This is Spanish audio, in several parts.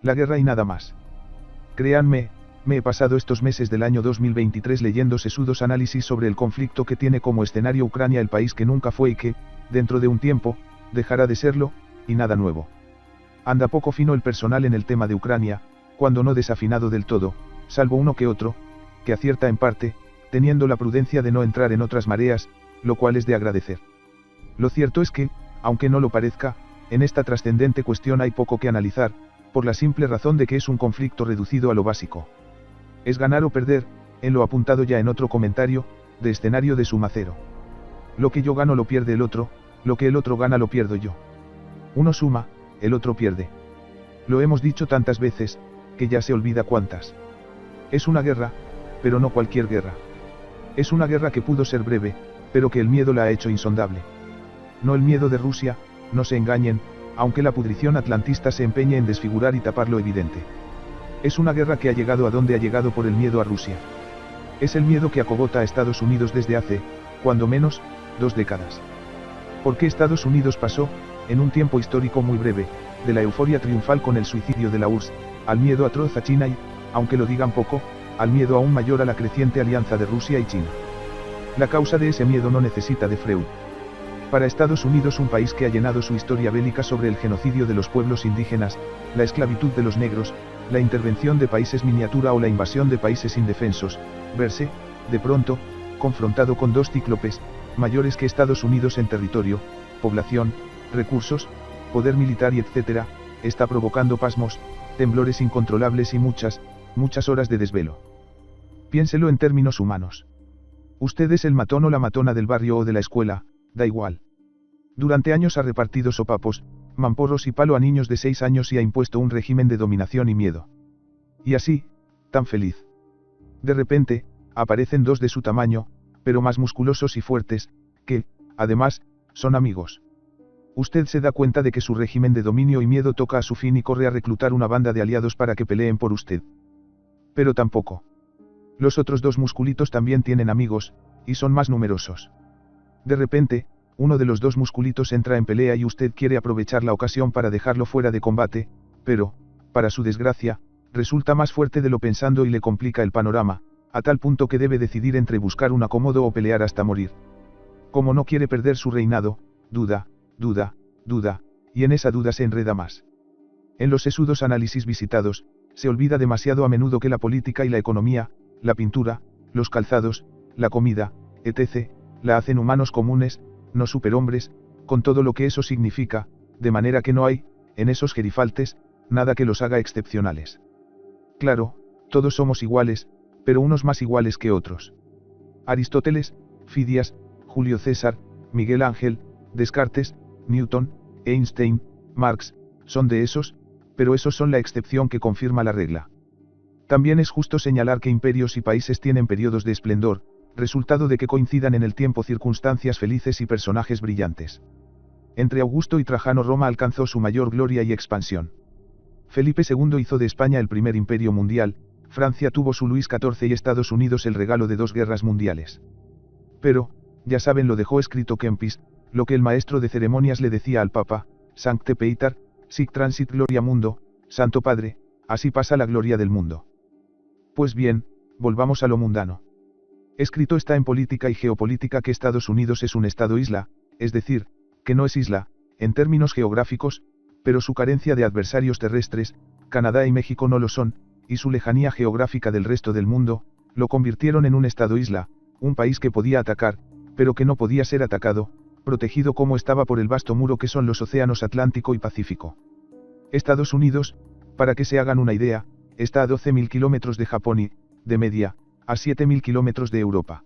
La guerra y nada más. Créanme, me he pasado estos meses del año 2023 leyendo sesudos análisis sobre el conflicto que tiene como escenario Ucrania, el país que nunca fue y que, dentro de un tiempo, dejará de serlo, y nada nuevo. Anda poco fino el personal en el tema de Ucrania, cuando no desafinado del todo, salvo uno que otro, que acierta en parte, teniendo la prudencia de no entrar en otras mareas, lo cual es de agradecer. Lo cierto es que, aunque no lo parezca, en esta trascendente cuestión hay poco que analizar, por la simple razón de que es un conflicto reducido a lo básico. Es ganar o perder, en lo apuntado ya en otro comentario, de escenario de Suma Cero. Lo que yo gano lo pierde el otro, lo que el otro gana lo pierdo yo. Uno suma, el otro pierde. Lo hemos dicho tantas veces, que ya se olvida cuántas. Es una guerra, pero no cualquier guerra. Es una guerra que pudo ser breve, pero que el miedo la ha hecho insondable. No el miedo de Rusia, no se engañen, aunque la pudrición atlantista se empeñe en desfigurar y tapar lo evidente. Es una guerra que ha llegado a donde ha llegado por el miedo a Rusia. Es el miedo que acogota a Estados Unidos desde hace, cuando menos, 2 décadas. Porque Estados Unidos pasó, en un tiempo histórico muy breve, de la euforia triunfal con el suicidio de la URSS, al miedo atroz a China y, aunque lo digan poco, al miedo aún mayor a la creciente alianza de Rusia y China. La causa de ese miedo no necesita de Freud. Para Estados Unidos, un país que ha llenado su historia bélica sobre el genocidio de los pueblos indígenas, la esclavitud de los negros, la intervención de países miniatura o la invasión de países indefensos, verse, de pronto, confrontado con 2 cíclopes, mayores que Estados Unidos en territorio, población, recursos, poder militar y etc., está provocando pasmos, temblores incontrolables y muchas horas de desvelo. Piénselo en términos humanos. Usted es el matón o la matona del barrio o de la escuela, da igual. Durante años ha repartido sopapos, mamporros y palo a niños de 6 años y ha impuesto un régimen de dominación y miedo. Y así, tan feliz. De repente, aparecen 2 de su tamaño, pero más musculosos y fuertes, que, además, son amigos. Usted se da cuenta de que su régimen de dominio y miedo toca a su fin y corre a reclutar una banda de aliados para que peleen por usted. Pero tampoco. Los otros 2 musculitos también tienen amigos, y son más numerosos. De repente, uno de los 2 musculitos entra en pelea y usted quiere aprovechar la ocasión para dejarlo fuera de combate, pero, para su desgracia, resulta más fuerte de lo pensando y le complica el panorama, a tal punto que debe decidir entre buscar un acomodo o pelear hasta morir. Como no quiere perder su reinado, duda, y en esa duda se enreda más. En los sesudos análisis visitados, se olvida demasiado a menudo que la política y la economía, la pintura, los calzados, la comida, etc., la hacen humanos comunes, no superhombres, con todo lo que eso significa, de manera que no hay, en esos gerifaltes, nada que los haga excepcionales. Claro, todos somos iguales, pero unos más iguales que otros. Aristóteles, Fidias, Julio César, Miguel Ángel, Descartes, Newton, Einstein, Marx, son de esos, pero esos son la excepción que confirma la regla. También es justo señalar que imperios y países tienen periodos de esplendor, resultado de que coincidan en el tiempo circunstancias felices y personajes brillantes. Entre Augusto y Trajano Roma alcanzó su mayor gloria y expansión. Felipe II hizo de España el primer imperio mundial, Francia tuvo su Luis XIV y Estados Unidos el regalo de 2 guerras mundiales. Pero, ya saben, lo dejó escrito Kempis, lo que el maestro de ceremonias le decía al Papa: Sancte Peiter, sic transit gloria mundo, Santo Padre, así pasa la gloria del mundo. Pues bien, volvamos a lo mundano. Escrito está en política y geopolítica que Estados Unidos es un estado-isla, es decir, que no es isla, en términos geográficos, pero su carencia de adversarios terrestres, Canadá y México no lo son, y su lejanía geográfica del resto del mundo, lo convirtieron en un estado-isla, un país que podía atacar, pero que no podía ser atacado, protegido como estaba por el vasto muro que son los océanos Atlántico y Pacífico. Estados Unidos, para que se hagan una idea, está a 12.000 kilómetros de Japón y, de media, a 7.000 kilómetros de Europa.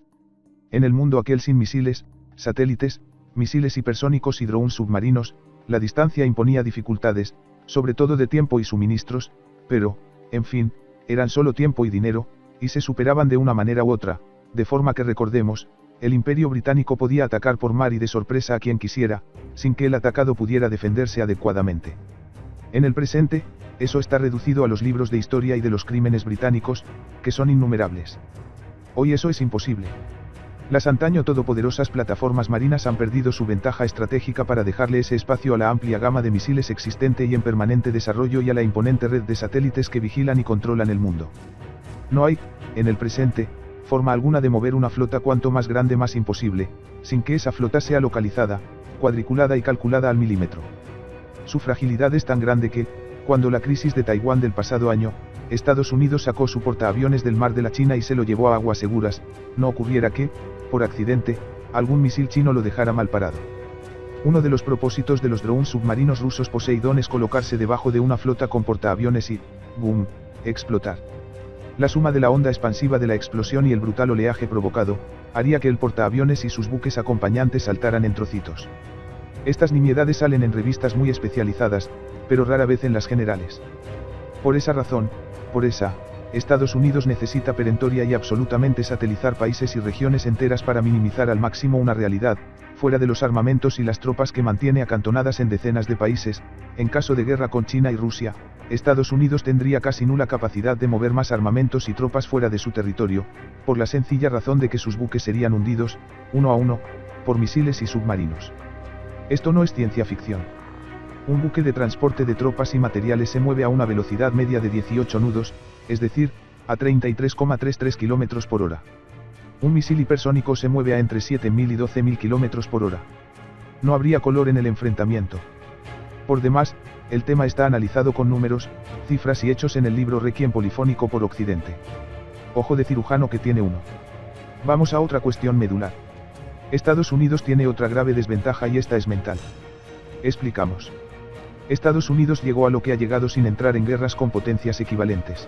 En el mundo aquel sin misiles, satélites, misiles hipersónicos y drones submarinos, la distancia imponía dificultades, sobre todo de tiempo y suministros, pero, en fin, eran solo tiempo y dinero, y se superaban de una manera u otra, de forma que recordemos, el Imperio Británico podía atacar por mar y de sorpresa a quien quisiera, sin que el atacado pudiera defenderse adecuadamente. En el presente, eso está reducido a los libros de historia y de los crímenes británicos, que son innumerables. Hoy eso es imposible. Las antaño todopoderosas plataformas marinas han perdido su ventaja estratégica para dejarle ese espacio a la amplia gama de misiles existente y en permanente desarrollo y a la imponente red de satélites que vigilan y controlan el mundo. No hay, en el presente, forma alguna de mover una flota cuanto más grande más imposible, sin que esa flota sea localizada, cuadriculada y calculada al milímetro. Su fragilidad es tan grande que, cuando la crisis de Taiwán del pasado año, Estados Unidos sacó su portaaviones del mar de la China y se lo llevó a aguas seguras, no ocurriera que, por accidente, algún misil chino lo dejara mal parado. Uno de los propósitos de los drones submarinos rusos Poseidón es colocarse debajo de una flota con portaaviones y, ¡boom!, explotar. La suma de la onda expansiva de la explosión y el brutal oleaje provocado, haría que el portaaviones y sus buques acompañantes saltaran en trocitos. Estas nimiedades salen en revistas muy especializadas, pero rara vez en las generales. Por esa razón, Estados Unidos necesita perentoria y absolutamente satelizar países y regiones enteras para minimizar al máximo una realidad, fuera de los armamentos y las tropas que mantiene acantonadas en decenas de países. En caso de guerra con China y Rusia, Estados Unidos tendría casi nula capacidad de mover más armamentos y tropas fuera de su territorio, por la sencilla razón de que sus buques serían hundidos, uno a uno, por misiles y submarinos. Esto no es ciencia ficción. Un buque de transporte de tropas y materiales se mueve a una velocidad media de 18 nudos, es decir, a 33,33 km por hora. Un misil hipersónico se mueve a entre 7.000 y 12.000 km por hora. No habría color en el enfrentamiento. Por demás, el tema está analizado con números, cifras y hechos en el libro Requiem polifónico por Occidente. Ojo de cirujano que tiene uno. Vamos a otra cuestión medular. Estados Unidos tiene otra grave desventaja y esta es mental. Explicamos. Estados Unidos llegó a lo que ha llegado sin entrar en guerras con potencias equivalentes.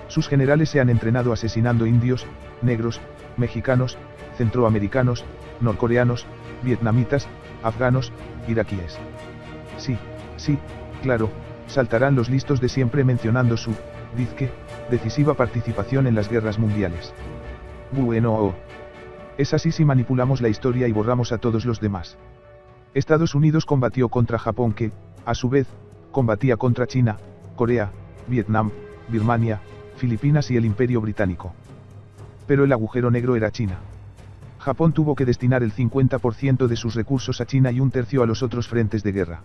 Sus generales se han entrenado asesinando indios, negros, mexicanos, centroamericanos, norcoreanos, vietnamitas, afganos, iraquíes. Sí, claro, saltarán los listos de siempre mencionando su, dizque, decisiva participación en las guerras mundiales. Bueno, es así si manipulamos la historia y borramos a todos los demás. Estados Unidos combatió contra Japón que, a su vez, combatía contra China, Corea, Vietnam, Birmania, Filipinas y el Imperio Británico. Pero el agujero negro era China. Japón tuvo que destinar el 50% de sus recursos a China y un tercio a los otros frentes de guerra.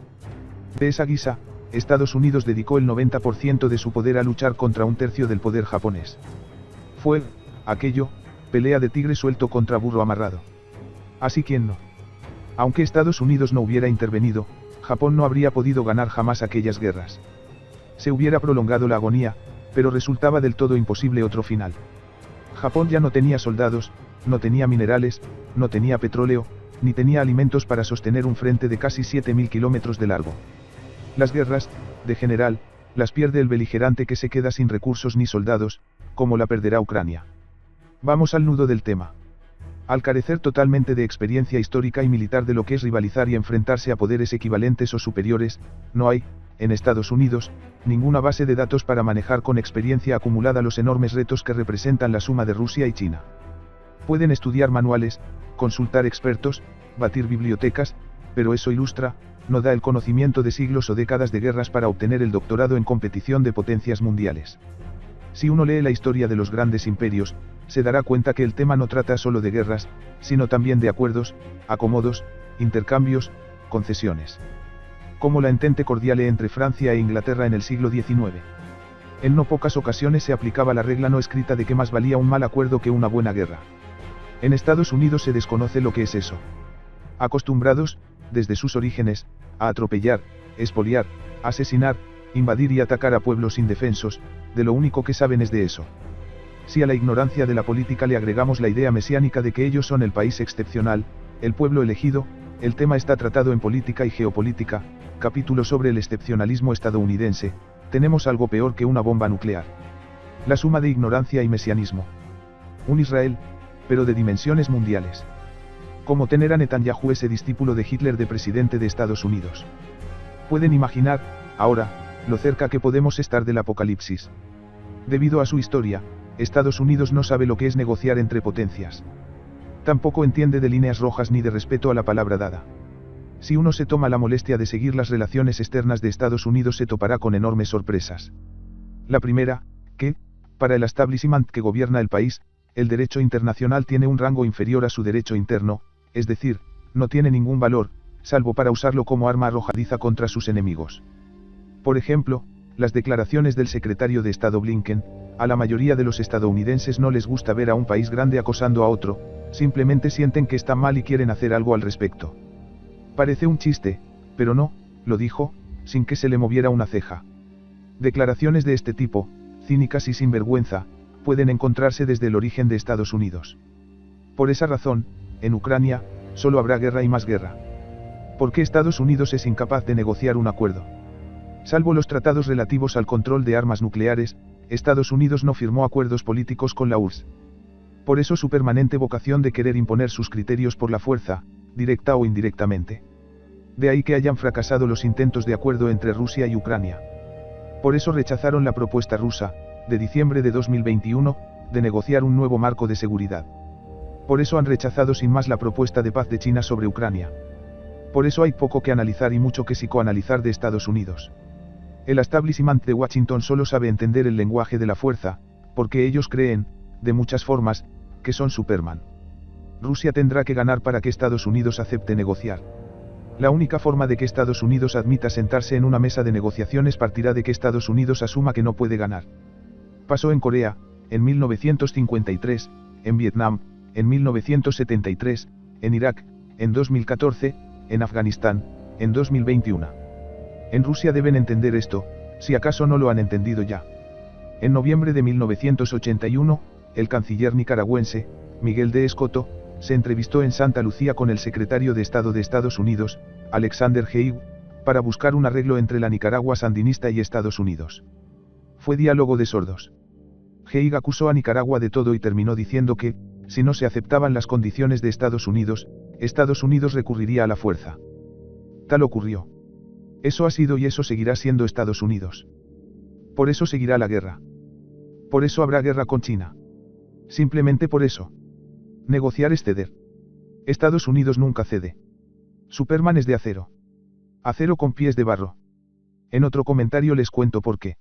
De esa guisa, Estados Unidos dedicó el 90% de su poder a luchar contra un tercio del poder japonés. Fue, aquello, pelea de tigre suelto contra burro amarrado. Así quién no. Aunque Estados Unidos no hubiera intervenido, Japón no habría podido ganar jamás aquellas guerras. Se hubiera prolongado la agonía, pero resultaba del todo imposible otro final. Japón ya no tenía soldados, no tenía minerales, no tenía petróleo, ni tenía alimentos para sostener un frente de casi 7.000 kilómetros de largo. Las guerras, de general, las pierde el beligerante que se queda sin recursos ni soldados, como la perderá Ucrania. Vamos al nudo del tema. Al carecer totalmente de experiencia histórica y militar de lo que es rivalizar y enfrentarse a poderes equivalentes o superiores, no hay, en Estados Unidos, ninguna base de datos para manejar con experiencia acumulada los enormes retos que representan la suma de Rusia y China. Pueden estudiar manuales, consultar expertos, batir bibliotecas, pero eso ilustra, no da el conocimiento de siglos o décadas de guerras para obtener el doctorado en competición de potencias mundiales. Si uno lee la historia de los grandes imperios, se dará cuenta que el tema no trata solo de guerras, sino también de acuerdos, acomodos, intercambios, concesiones. Como la entente cordiale entre Francia e Inglaterra en el siglo XIX. En no pocas ocasiones se aplicaba la regla no escrita de que más valía un mal acuerdo que una buena guerra. En Estados Unidos se desconoce lo que es eso. Acostumbrados, desde sus orígenes, a atropellar, expoliar, asesinar, invadir y atacar a pueblos indefensos, de lo único que saben es de eso. Si a la ignorancia de la política le agregamos la idea mesiánica de que ellos son el país excepcional, el pueblo elegido, el tema está tratado en Política y Geopolítica, capítulo sobre el excepcionalismo estadounidense, tenemos algo peor que una bomba nuclear. La suma de ignorancia y mesianismo. Un Israel, pero de dimensiones mundiales. Como tener a Netanyahu ese discípulo de Hitler de presidente de Estados Unidos. Pueden imaginar, ahora, lo cerca que podemos estar del apocalipsis. Debido a su historia, Estados Unidos no sabe lo que es negociar entre potencias. Tampoco entiende de líneas rojas ni de respeto a la palabra dada. Si uno se toma la molestia de seguir las relaciones externas de Estados Unidos se topará con enormes sorpresas. La primera, que, para el establishment que gobierna el país, el derecho internacional tiene un rango inferior a su derecho interno, es decir, no tiene ningún valor, salvo para usarlo como arma arrojadiza contra sus enemigos. Por ejemplo, las declaraciones del secretario de Estado Blinken: a la mayoría de los estadounidenses no les gusta ver a un país grande acosando a otro, simplemente sienten que está mal y quieren hacer algo al respecto. Parece un chiste, pero no, lo dijo, sin que se le moviera una ceja. Declaraciones de este tipo, cínicas y sin vergüenza, pueden encontrarse desde el origen de Estados Unidos. Por esa razón, en Ucrania, solo habrá guerra y más guerra. ¿Por qué Estados Unidos es incapaz de negociar un acuerdo? Salvo los tratados relativos al control de armas nucleares, Estados Unidos no firmó acuerdos políticos con la URSS. Por eso su permanente vocación de querer imponer sus criterios por la fuerza, directa o indirectamente. De ahí que hayan fracasado los intentos de acuerdo entre Rusia y Ucrania. Por eso rechazaron la propuesta rusa, de diciembre de 2021, de negociar un nuevo marco de seguridad. Por eso han rechazado sin más la propuesta de paz de China sobre Ucrania. Por eso hay poco que analizar y mucho que psicoanalizar de Estados Unidos. El establishment de Washington solo sabe entender el lenguaje de la fuerza, porque ellos creen, de muchas formas, que son Superman. Rusia tendrá que ganar para que Estados Unidos acepte negociar. La única forma de que Estados Unidos admita sentarse en una mesa de negociaciones partirá de que Estados Unidos asuma que no puede ganar. Pasó en Corea, en 1953, en Vietnam, en 1973, en Irak, en 2014, en Afganistán, en 2021. En Rusia deben entender esto, si acaso no lo han entendido ya. En noviembre de 1981, el canciller nicaragüense, Miguel de Escoto, se entrevistó en Santa Lucía con el secretario de Estado de Estados Unidos, Alexander Haig, para buscar un arreglo entre la Nicaragua sandinista y Estados Unidos. Fue diálogo de sordos. Haig acusó a Nicaragua de todo y terminó diciendo que, si no se aceptaban las condiciones de Estados Unidos recurriría a la fuerza. Tal ocurrió. Eso ha sido y eso seguirá siendo Estados Unidos. Por eso seguirá la guerra. Por eso habrá guerra con China. Simplemente por eso. Negociar es ceder. Estados Unidos nunca cede. Superman es de acero. Acero con pies de barro. En otro comentario les cuento por qué.